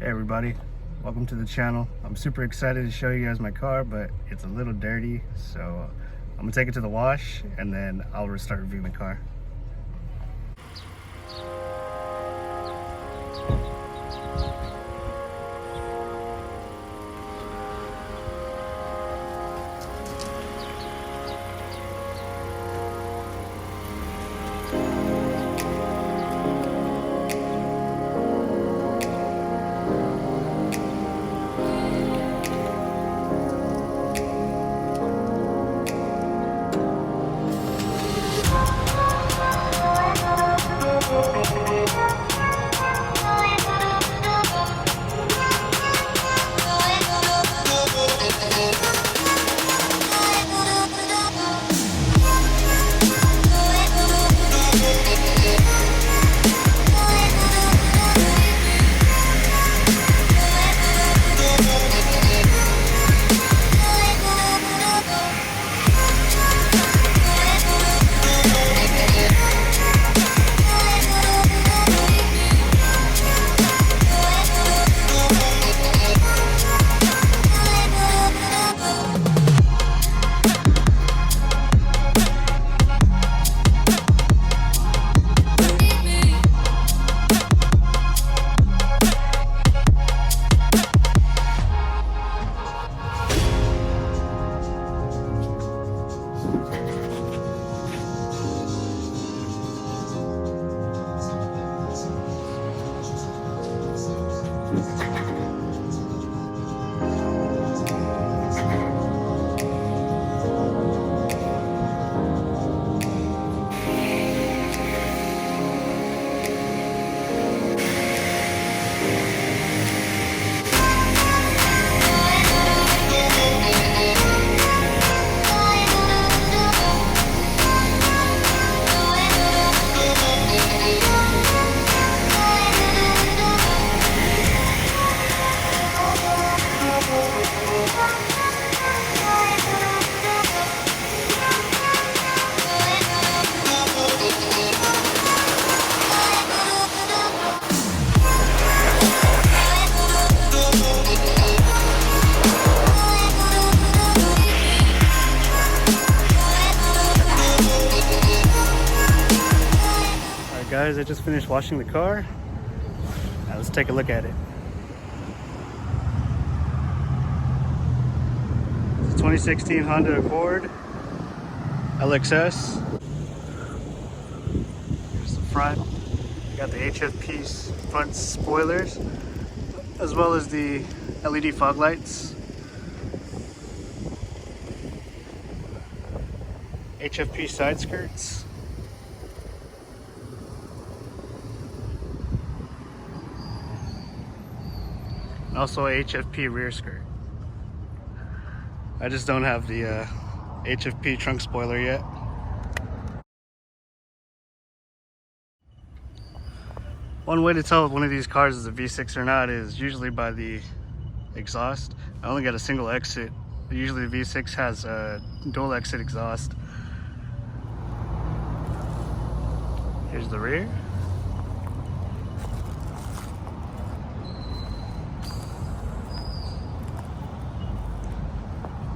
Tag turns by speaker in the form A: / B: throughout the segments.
A: Hey everybody, welcome to the channel. I'm super excited to show you guys my car, but it's a little dirty, so I'm gonna take it to the wash and then I'll start reviewing the car. Guys, I just finished washing the car. Now let's take a look at it. It's a 2016 Honda Accord LXS. Here's the front. You got the HFP front spoilers, as well as the LED fog lights. HFP side skirts. Also a HFP rear skirt. I just don't have the HFP trunk spoiler yet. One way to tell if one of these cars is a V6 or not is usually by the exhaust. I only got a single exit. Usually the V6 has a dual exit exhaust. Here's the rear.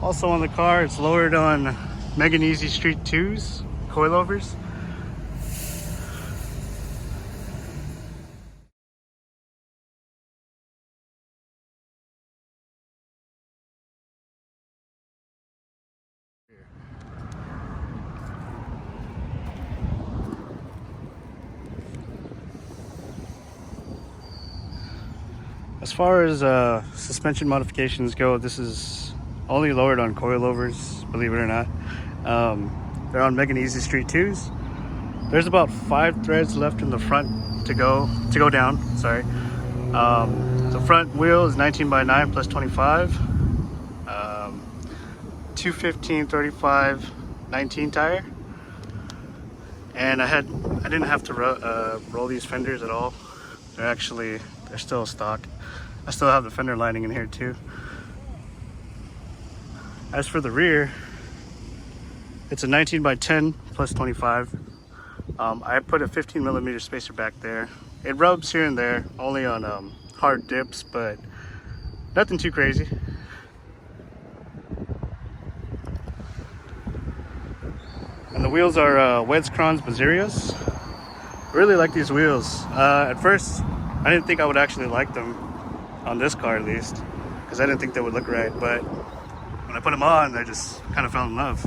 A: Also on the car, it's lowered on Megan Easy Street 2's coilovers. As far as suspension modifications go, this is only lowered on coilovers, believe it or not. They're on Megan Easy Street 2's. There's about 5 threads left in the front to go down. Sorry. The front wheel is 19 by 9 plus 25. 215/35 19 tire. And I didn't have to roll these fenders at all. They're still stock. I still have the fender lining in here too. As for the rear, it's a 19 by 10 plus 25. I put a 15mm spacer back there. It rubs here and there, only on hard dips, but nothing too crazy. And the wheels are Wedskron's Mazerias. Really like these wheels. At first, I didn't think I would actually like them, on this car at least, because I didn't think they would look right, but when I put them on, I just kind of fell in love.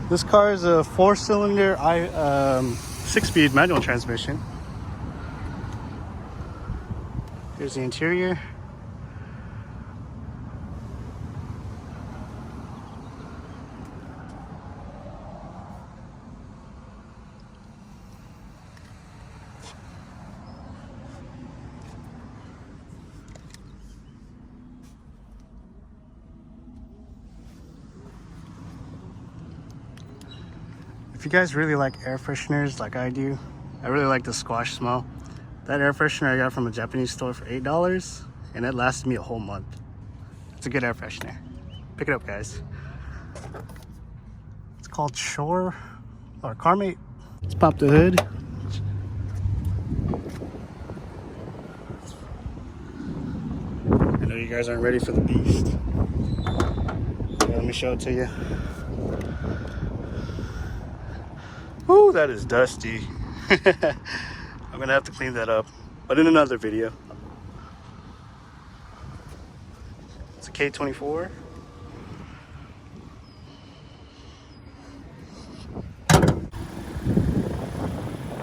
A: This car is a 4-cylinder 6-speed manual transmission. Here's the interior. If you guys really like air fresheners like I do, I really like the squash smell. That air freshener I got from a Japanese store for $8, and it lasted me a whole month. It's a good air freshener. Pick it up, guys. It's called Shore or Carmate. Let's pop the hood. I know you guys aren't ready for the beast. Okay, let me show it to you. Ooh, that is dusty. I'm gonna have to clean that up, but in another video. It's a K24.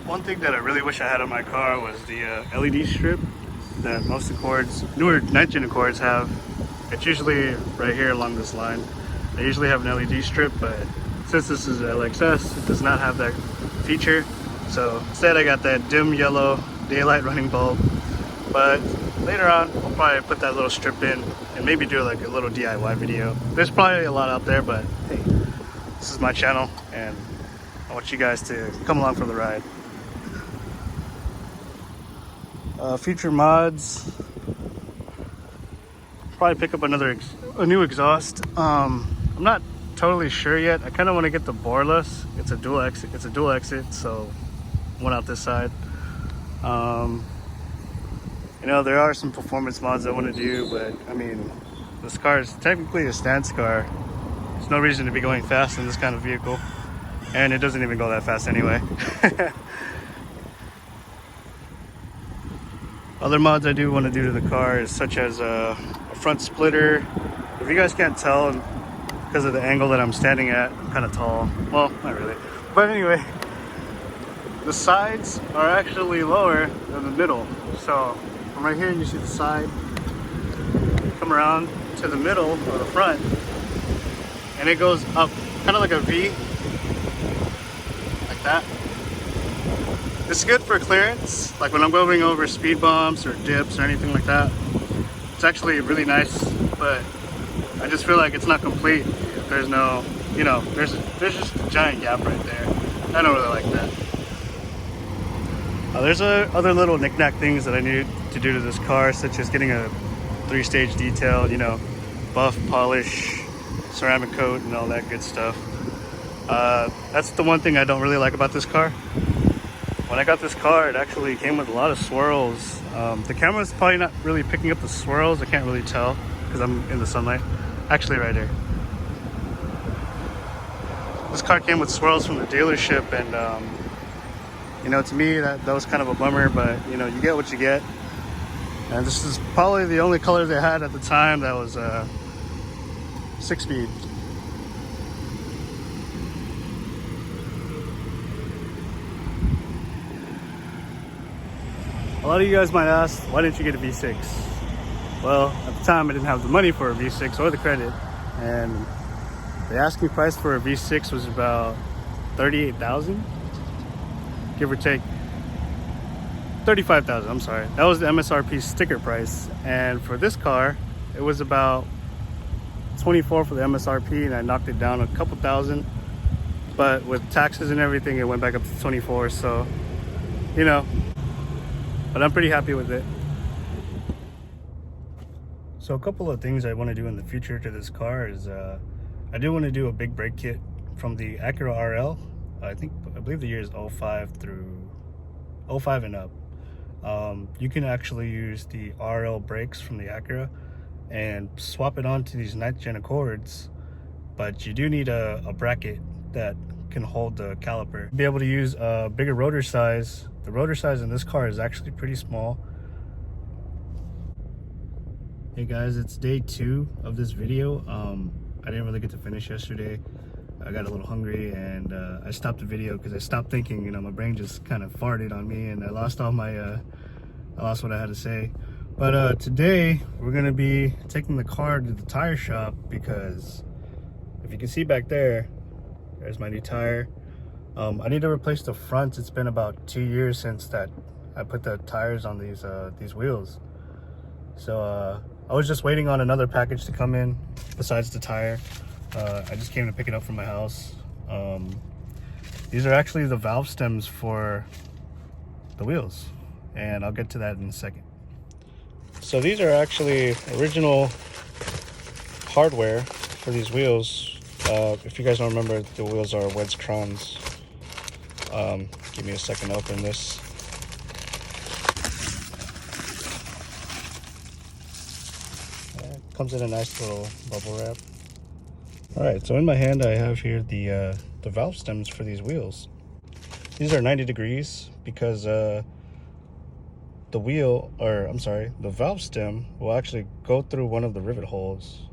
A: One thing that I really wish I had on my car was the LED strip that most Accords, newer 9th gen Accords have. It's usually right here along this line. They usually have an LED strip, but since this is LXS, it does not have that feature. So instead I got that dim yellow daylight running bulb. But later on, I'll probably put that little strip in and maybe do like a little DIY video. There's probably a lot out there, but hey, this is my channel and I want you guys to come along for the ride. Future mods, probably pick up a new exhaust. I'm not totally sure yet. I kind of want to get the boreless. It's a dual exit, so one out this side. You know, there are some performance mods I want to do, but I mean, this car is technically a stance car. There's no reason to be going fast in this kind of vehicle, and it doesn't even go that fast anyway. Other mods I do want to do to the car is such as a front splitter. If you guys can't tell, because of the angle that I'm standing at, I'm kind of tall. Well, not really. But anyway, the sides are actually lower than the middle. So from right here, you see the side, come around to the middle or the front, and it goes up kind of like a V, like that. It's good for clearance, like when I'm going over speed bumps or dips or anything like that. It's actually really nice, but I just feel like it's not complete if there's no, you know, there's just a giant gap right there. I don't really like that. There's other little knick-knack things that I need to do to this car, such as getting a 3-stage detail, you know, buff, polish, ceramic coat, and all that good stuff. That's the one thing I don't really like about this car. When I got this car, it actually came with a lot of swirls. The camera's probably not really picking up the swirls. I can't really tell because I'm in the sunlight. Actually, right here. This car came with swirls from the dealership, and you know, to me, that was kind of a bummer, but you know, you get what you get. And this is probably the only color they had at the time that was 6-speed. A lot of you guys might ask, why didn't you get a V6? Well, at the time I didn't have the money for a V6 or the credit, and the asking price for a V6 was about $38,000, give or take. $35,000, I'm sorry. That was the MSRP sticker price, and for this car, it was about $24,000 for the MSRP, and I knocked it down a couple thousand. But with taxes and everything, it went back up to $24,000. So, you know. But I'm pretty happy with it. So a couple of things I want to do in the future to this car is I do want to do a big brake kit from the Acura RL. I believe the year is '05 through '05 and up. You can actually use the RL brakes from the Acura and swap it onto these 9th gen Accords, but you do need a bracket that can hold the caliper. Be able to use a bigger rotor size. The rotor size in this car is actually pretty small. Hey guys, it's day 2 of this video. I didn't really get to finish yesterday. I got a little hungry and I stopped the video because I stopped thinking. You know, my brain just kind of farted on me and I lost all my I lost what I had to say. But today we're gonna be taking the car to the tire shop because if you can see back there, there's my new tire. I need to replace the fronts. It's been about 2 years since that I put the tires on these wheels. So I was just waiting on another package to come in besides the tire. I just came to pick it up from my house. These are actually the valve stems for the wheels, and I'll get to that in a second. So these are actually original hardware for these wheels. If you guys don't remember, the wheels are Wedge Crons. Give me a second to open this. Comes in a nice little bubble wrap. All right, so in my hand I have here the valve stems for these wheels. These are 90 degrees because the valve stem will actually go through one of the rivet holes,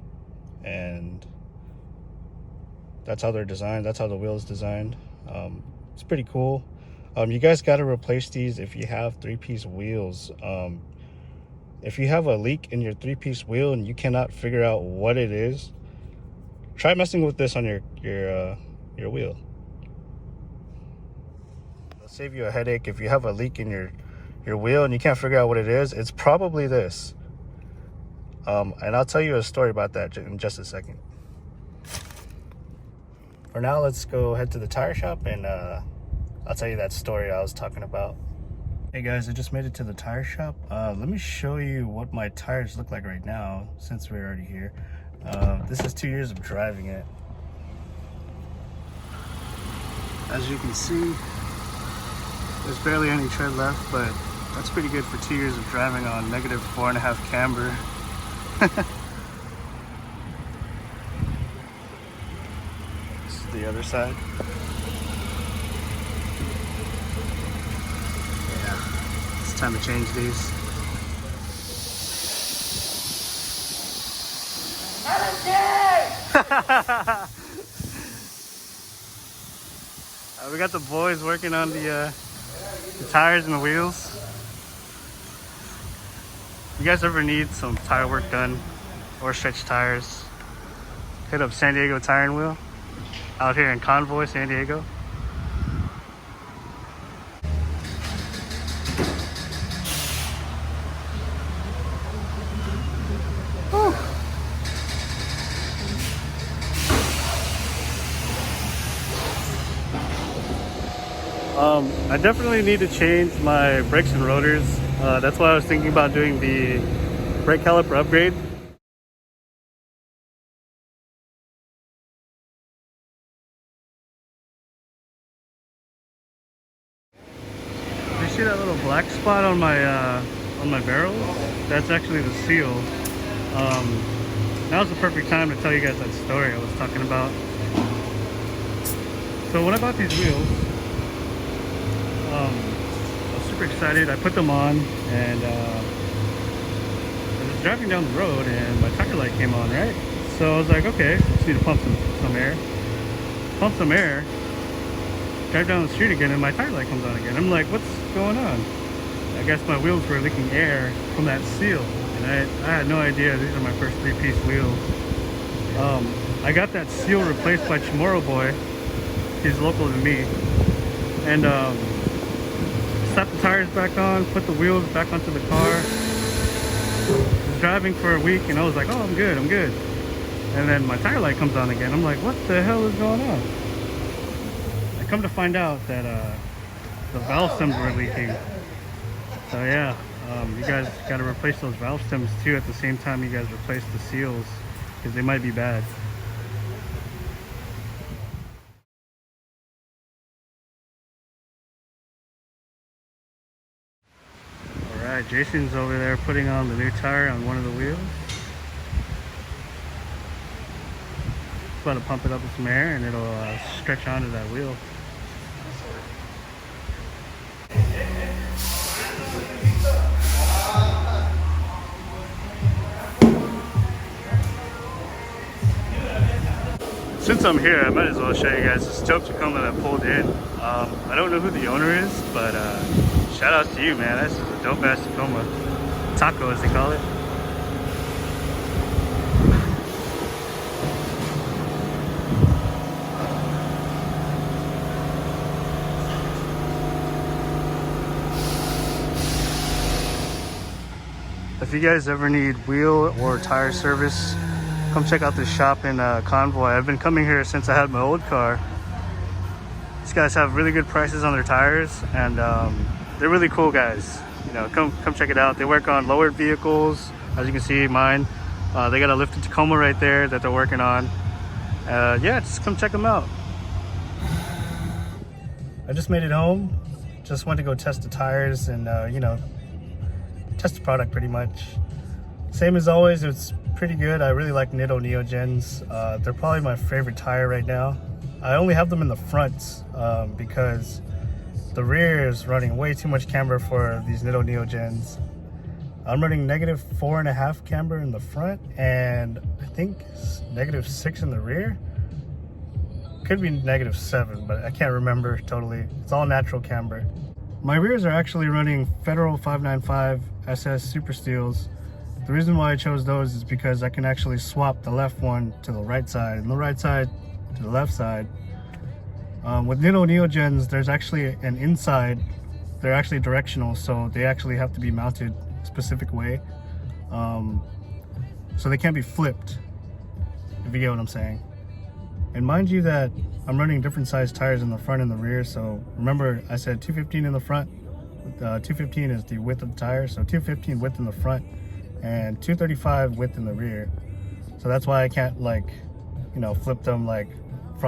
A: and that's how they're designed. That's how the wheel is designed. It's pretty cool. You guys got to replace these if you have 3-piece wheels. If you have a leak in your 3-piece wheel and you cannot figure out what it is, try messing with this on your wheel. It'll save you a headache. If you have a leak in your wheel and you can't figure out what it is, it's probably this. And I'll tell you a story about that in just a second. For now, let's go head to the tire shop and I'll tell you that story I was talking about. Hey guys, I just made it to the tire shop. Let me show you what my tires look like right now since we're already here. This is 2 years of driving it. As you can see, there's barely any tread left, but that's pretty good for 2 years of driving on -4.5 camber. This is the other side. Yeah, it's time to change these. We got the boys working on the tires and the wheels. You guys ever need some tire work done or stretch tires, hit up San Diego Tire and Wheel out here in Convoy, San Diego. I definitely need to change my brakes and rotors. That's why I was thinking about doing the brake caliper upgrade. You see that little black spot on my barrel? That's actually the seal. Now's the perfect time to tell you guys that story I was talking about. So when I bought these wheels, I was super excited. I put them on and I was driving down the road and my tire light came on, right? So I was like, okay, just need to pump some air. Pump some air, drive down the street again and my tire light comes on again. I'm like, what's going on? I guess my wheels were leaking air from that seal. And I had no idea. These are my first 3-piece wheels. I got that seal replaced by Chamorro Boy. He's local to me. And slapped the tires back on, put the wheels back onto the car. Was driving for a week and I was like, oh, I'm good. And then my tire light comes on again. I'm like, what the hell is going on? I come to find out that the valve stems were leaking. So yeah, you guys got to replace those valve stems too at the same time you guys replace the seals, because they might be bad. Alright, Jason's over there putting on the new tire on one of the wheels. About to pump it up with some air and it'll stretch onto that wheel. Since I'm here, I might as well show you guys this tow Tacoma that I pulled in. I don't know who the owner is, but shout out to you, man. This is a dope ass Tacoma. Taco, as they call it. If you guys ever need wheel or tire service, come check out this shop in Convoy. I've been coming here since I had my old car. These guys have really good prices on their tires, and they're really cool guys. You know, come check it out. They work on lowered vehicles, as you can see mine. They got a lifted Tacoma right there that they're working on. Yeah, just come check them out. I just made it home. Just went to go test the tires and you know, test the product pretty much. Same as always, it's pretty good. I really like Nitto Neogens. They're probably my favorite tire right now. I only have them in the front because the rear is running way too much camber for these Nitto Neogens. I'm running -4.5 camber in the front and I think -6 in the rear. Could be -7, but I can't remember totally. It's all natural camber. My rears are actually running Federal 595 SS Super Steels. The reason why I chose those is because I can actually swap the left one to the right side and the right side to the left side. With Nitto Neogens, there's actually an inside. They're actually directional, so they actually have to be mounted a specific way. So they can't be flipped, if you get what I'm saying. And mind you that I'm running different size tires in the front and the rear, so remember I said 215 in the front. 215 is the width of the tire, so 215 width in the front and 235 width in the rear. So that's why I can't, like, you know, flip them like